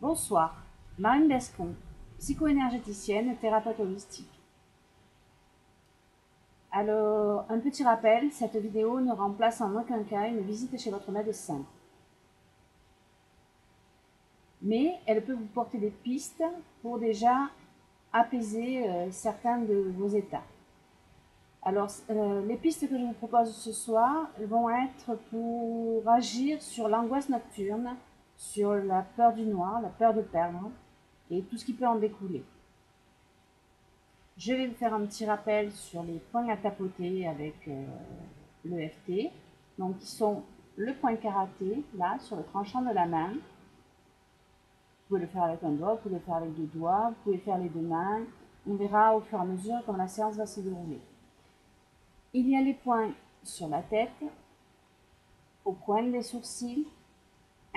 Bonsoir, Marine Descon, psycho-énergéticienne et thérapeute holistique. Alors, un petit rappel, cette vidéo ne remplace en aucun cas une visite chez votre médecin. Mais elle peut vous porter des pistes pour déjà apaiser certains de vos états. Alors, les pistes que je vous propose ce soir vont être pour agir sur l'angoisse nocturne, sur la peur du noir, la peur de perdre et tout ce qui peut en découler. Je vais vous faire un petit rappel sur les points à tapoter avec l'EFT. Donc, qui sont le point karaté, là, sur le tranchant de la main. Vous pouvez le faire avec un doigt, vous pouvez le faire avec deux doigts, vous pouvez faire les deux mains. On verra au fur et à mesure comment la séance va se dérouler. Il y a les points sur la tête, au coin des sourcils,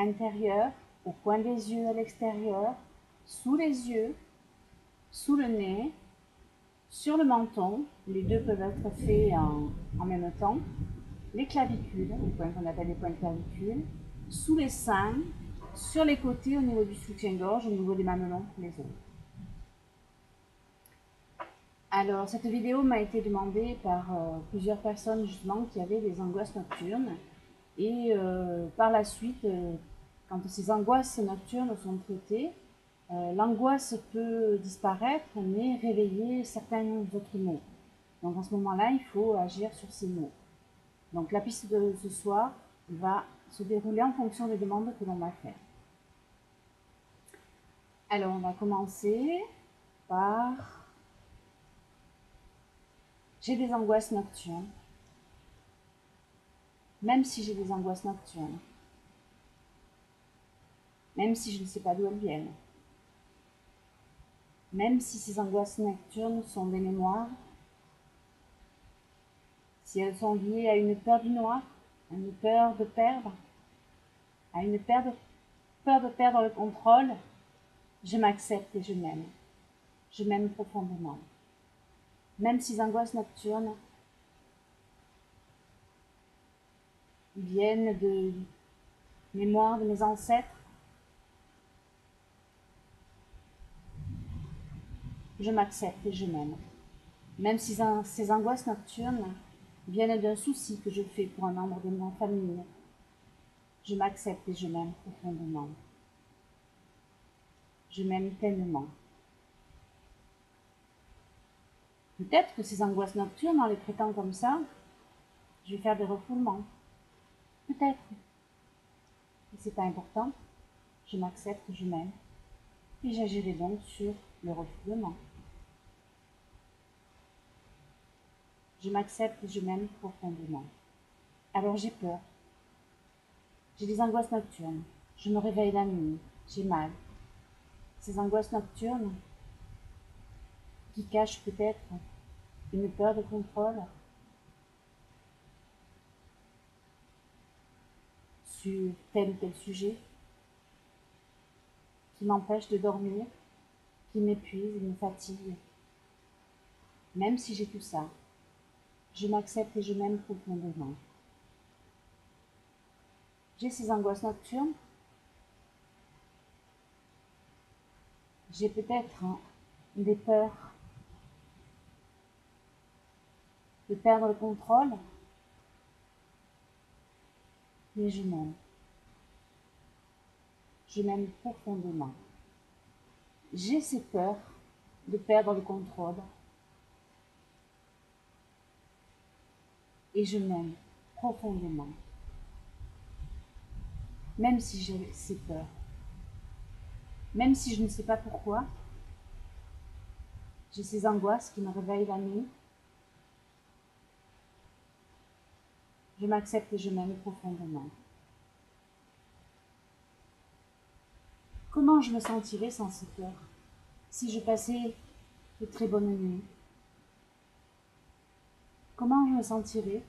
intérieur, au coin des yeux à l'extérieur, sous les yeux, sous le nez, sur le menton, les deux peuvent être faits en même temps, les clavicules, les points qu'on appelle les points de clavicule, sous les seins, sur les côtés au niveau du soutien-gorge, au niveau des mamelons pour les autres. Alors, cette vidéo m'a été demandée par plusieurs personnes justement qui avaient des angoisses nocturnes. Et par la suite, quand ces angoisses nocturnes sont traitées, l'angoisse peut disparaître, mais réveiller certains autres maux. Donc à ce moment-là, il faut agir sur ces maux. Donc la piste de ce soir va se dérouler en fonction des demandes que l'on va faire. Alors on va commencer par... J'ai des angoisses nocturnes. Même si j'ai des angoisses nocturnes. Même si je ne sais pas d'où elles viennent. Même si ces angoisses nocturnes sont des mémoires, si elles sont liées à une peur du noir, à une peur de perdre, à une peur de perdre le contrôle, je m'accepte et je m'aime. Je m'aime profondément. Même ces angoisses nocturnes viennent de mémoires de mes ancêtres, je m'accepte et je m'aime. Même si ces angoisses nocturnes viennent d'un souci que je fais pour un membre de ma famille, je m'accepte et je m'aime profondément. Je m'aime pleinement. Peut-être que ces angoisses nocturnes, en les traitant comme ça, je vais faire des refoulements. Peut-être. Mais c'est pas important. Je m'accepte, je m'aime. Et j'agirai donc sur le refoulement. Je m'accepte et je m'aime profondément. Alors j'ai peur. J'ai des angoisses nocturnes. Je me réveille la nuit. J'ai mal. Ces angoisses nocturnes qui cachent peut-être une peur de contrôle sur tel ou tel sujet, qui m'empêche de dormir, qui m'épuise et me fatigue. Même si j'ai tout ça, je m'accepte et je m'aime profondément. J'ai ces angoisses nocturnes. J'ai peut-être des peurs de perdre le contrôle, mais je m'aime. Je m'aime profondément. J'ai ces peurs de perdre le contrôle et je m'aime profondément. Même si j'ai ces peurs, même si je ne sais pas pourquoi, j'ai ces angoisses qui me réveillent la nuit, je m'accepte et je m'aime profondément. Comment je me sentirais sans ces peurs si je passais de très bonnes nuits? Comment je me sentirais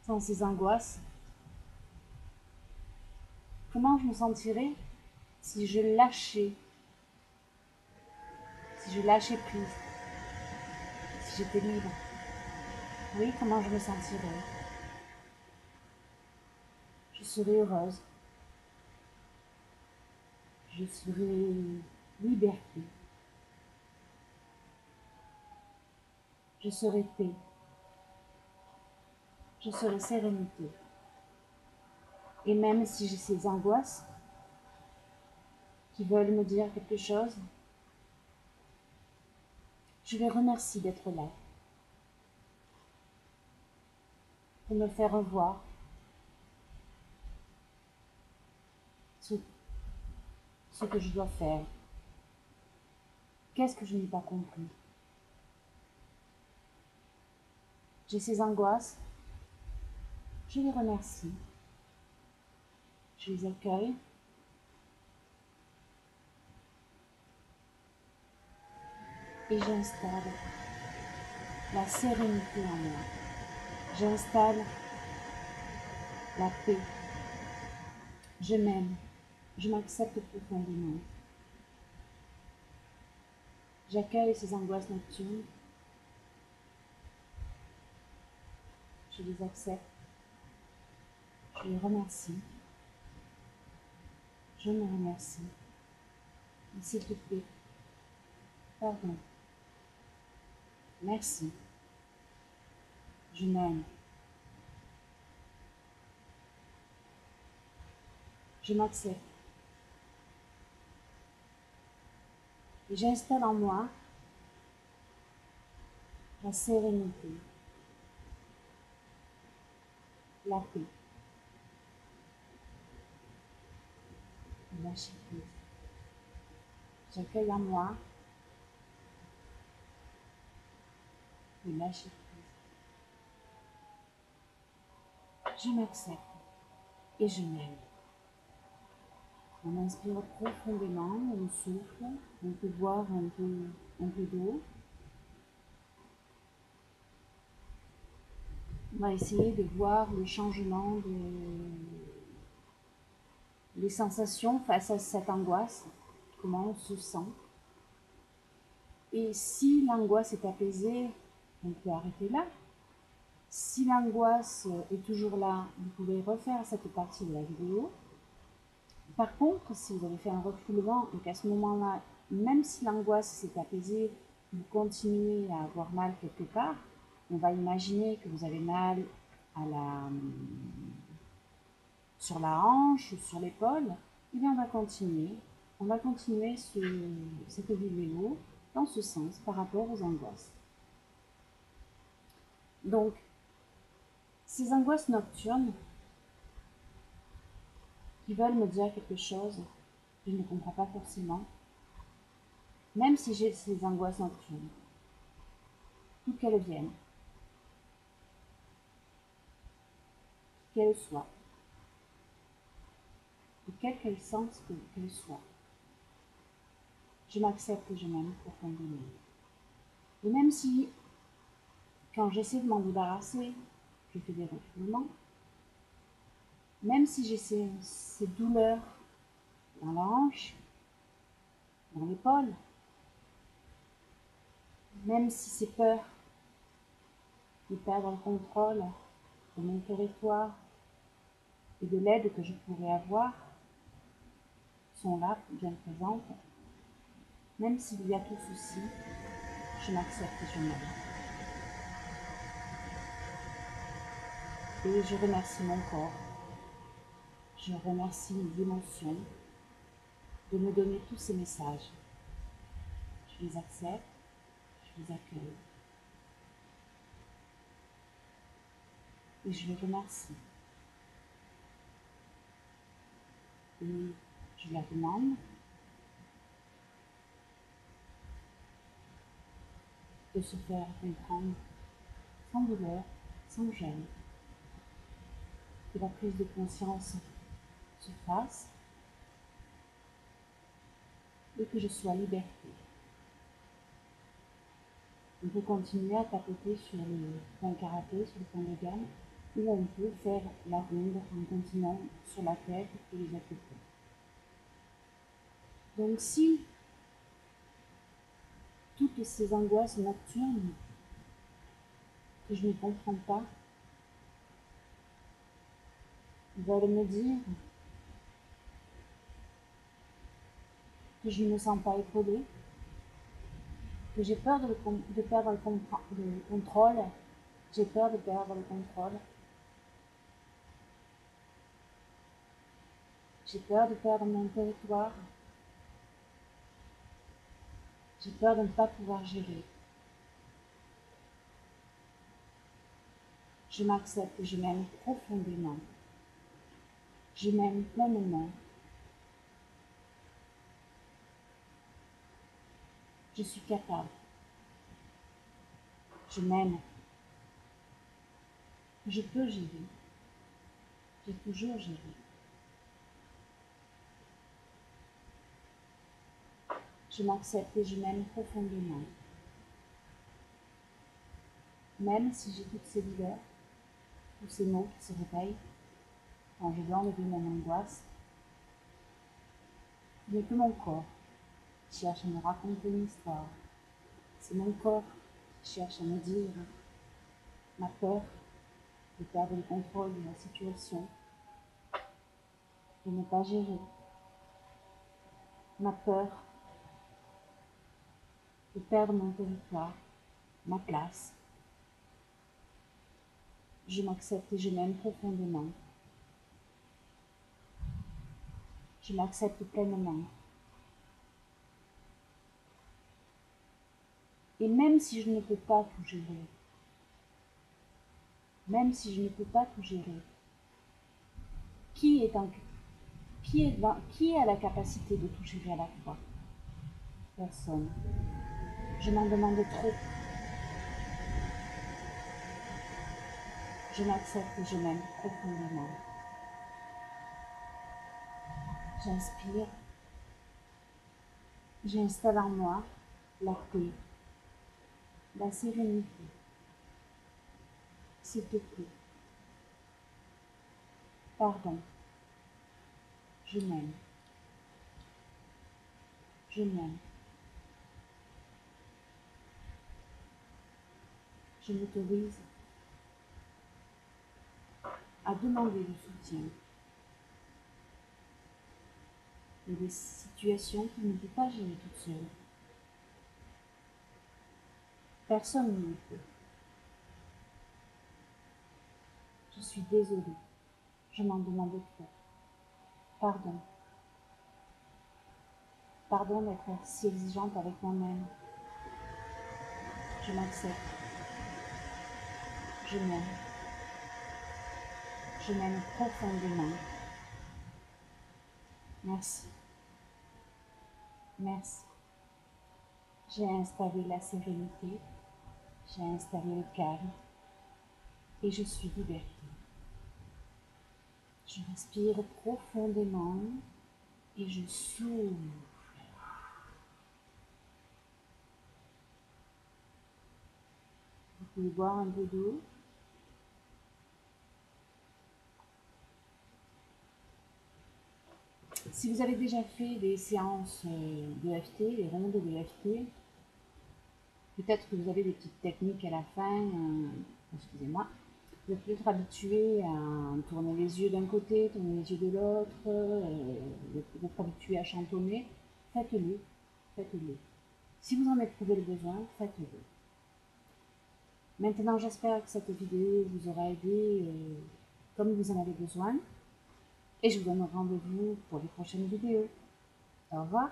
sans ces angoisses? Comment je me sentirais si je lâchais prise, si j'étais libre? Oui, comment je me sentirais? Je serais heureuse. je serai liberté, je serai paix, je serai sérénité. Et même si j'ai ces angoisses qui veulent me dire quelque chose, je les remercie d'être là, pour me faire revoir ce que je dois faire. Qu'est-ce que je n'ai pas compris? J'ai ces angoisses, je les remercie, je les accueille et j'installe la sérénité en moi. J'installe la paix. Je m'aime, je m'accepte profondément. J'accueille ces angoisses nocturnes, je les accepte, je les remercie, je me remercie. Et s'il te plaît, pardon, merci, je m'aime, je m'accepte. Et j'installe en moi la sérénité, la paix, le lâcher prise. J'accueille en moi le lâcher prise. Je m'accepte et je m'aime. On inspire profondément, on souffle, on peut boire un peu d'eau. On va essayer de voir le changement les sensations face à cette angoisse, comment on se sent. Et si l'angoisse est apaisée, on peut arrêter là. Si l'angoisse est toujours là, vous pouvez refaire cette partie de la vidéo. Par contre, si vous avez fait un refoulement et qu'à ce moment-là, même si l'angoisse s'est apaisée, vous continuez à avoir mal quelque part, on va imaginer que vous avez mal sur la hanche ou sur l'épaule, et bien on va continuer. On va continuer cette vidéo dans ce sens par rapport aux angoisses. Donc, ces angoisses nocturnes qui veulent me dire quelque chose, je ne comprends pas forcément, même si j'ai ces angoisses nocturnes, d'où qu'elles viennent, qu'elles soient, de quel qu'elles sens qu'elles soient. Je m'accepte et je m'aime profondément. Et même si, quand j'essaie de m'en débarrasser, je fais des refoulements, même si j'ai ces douleurs dans la hanche, dans l'épaule, même si ces peurs de perdre le contrôle de mon territoire et de l'aide que je pourrais avoir sont là, bien présentes, même s'il y a tout ceci, je m'accepte et je m'aime. Et je remercie mon corps, je remercie mes émotions de me donner tous ces messages. Je les accepte, je les accueille. Et je les remercie. Et je leur demande de se faire comprendre sans douleur, sans gêne, que la prise de conscience se fasse et que je sois liberté. On peut continuer à tapoter sur le point karaté, sur le point de gamme, ou on peut faire la ronde en continuant sur la tête et les épaules. Donc si toutes ces angoisses nocturnes que je ne comprends pas veulent me dire que je ne me sens pas épaulée, que j'ai peur de perdre le contrôle, j'ai peur de perdre le contrôle, j'ai peur de perdre mon territoire, j'ai peur de ne pas pouvoir gérer. Je m'accepte et je m'aime profondément. Je m'aime pleinement. Je suis capable. Je m'aime. Je peux gérer. J'ai toujours géré. Je m'accepte et je m'aime profondément. Même si j'ai toutes ces douleurs, tous ces mots qui se réveillent, quand je dois enlever mon angoisse, ce n'est que mon corps qui cherche à me raconter une histoire. C'est mon corps qui cherche à me dire ma peur de perdre le contrôle de la situation, de ne pas gérer, ma peur de perdre mon territoire, ma place. Je m'accepte et je m'aime profondément. Je m'accepte pleinement. Et même si je ne peux pas tout gérer, même si je ne peux pas tout gérer, qui a la capacité de tout gérer à la fois? Personne. Je m'en demande trop. Je m'accepte et je m'aime profondément. J'inspire. J'installe en moi la paix, la sérénité. S'il te plaît. Pardon. Je m'aime. Je m'aime. Je m'autorise à demander du soutien. Il y a des situations que je ne peux pas gérer toute seule. Personne ne le peut. Je suis désolée. Je m'en demande trop. Pardon. Pardon d'être si exigeante avec moi-même. Je m'accepte. Je m'aime. Je m'aime profondément. Merci. Merci. J'ai installé la sérénité. J'ai installé le calme. Et je suis libérée. Je respire profondément et je souffle. Vous pouvez boire un peu d'eau. Si vous avez déjà fait des séances d'EFT, des rondes d'EFT, peut-être que vous avez des petites techniques à la fin, excusez-moi, vous êtes peut-être habitué à tourner les yeux d'un côté, tourner les yeux de l'autre, vous êtes peut-être habitué à chantonner, faites-le, faites-le. Si vous en éprouvez le besoin, faites-le. Maintenant, j'espère que cette vidéo vous aura aidé comme vous en avez besoin. Et je vous donne rendez-vous pour les prochaines vidéos. Au revoir.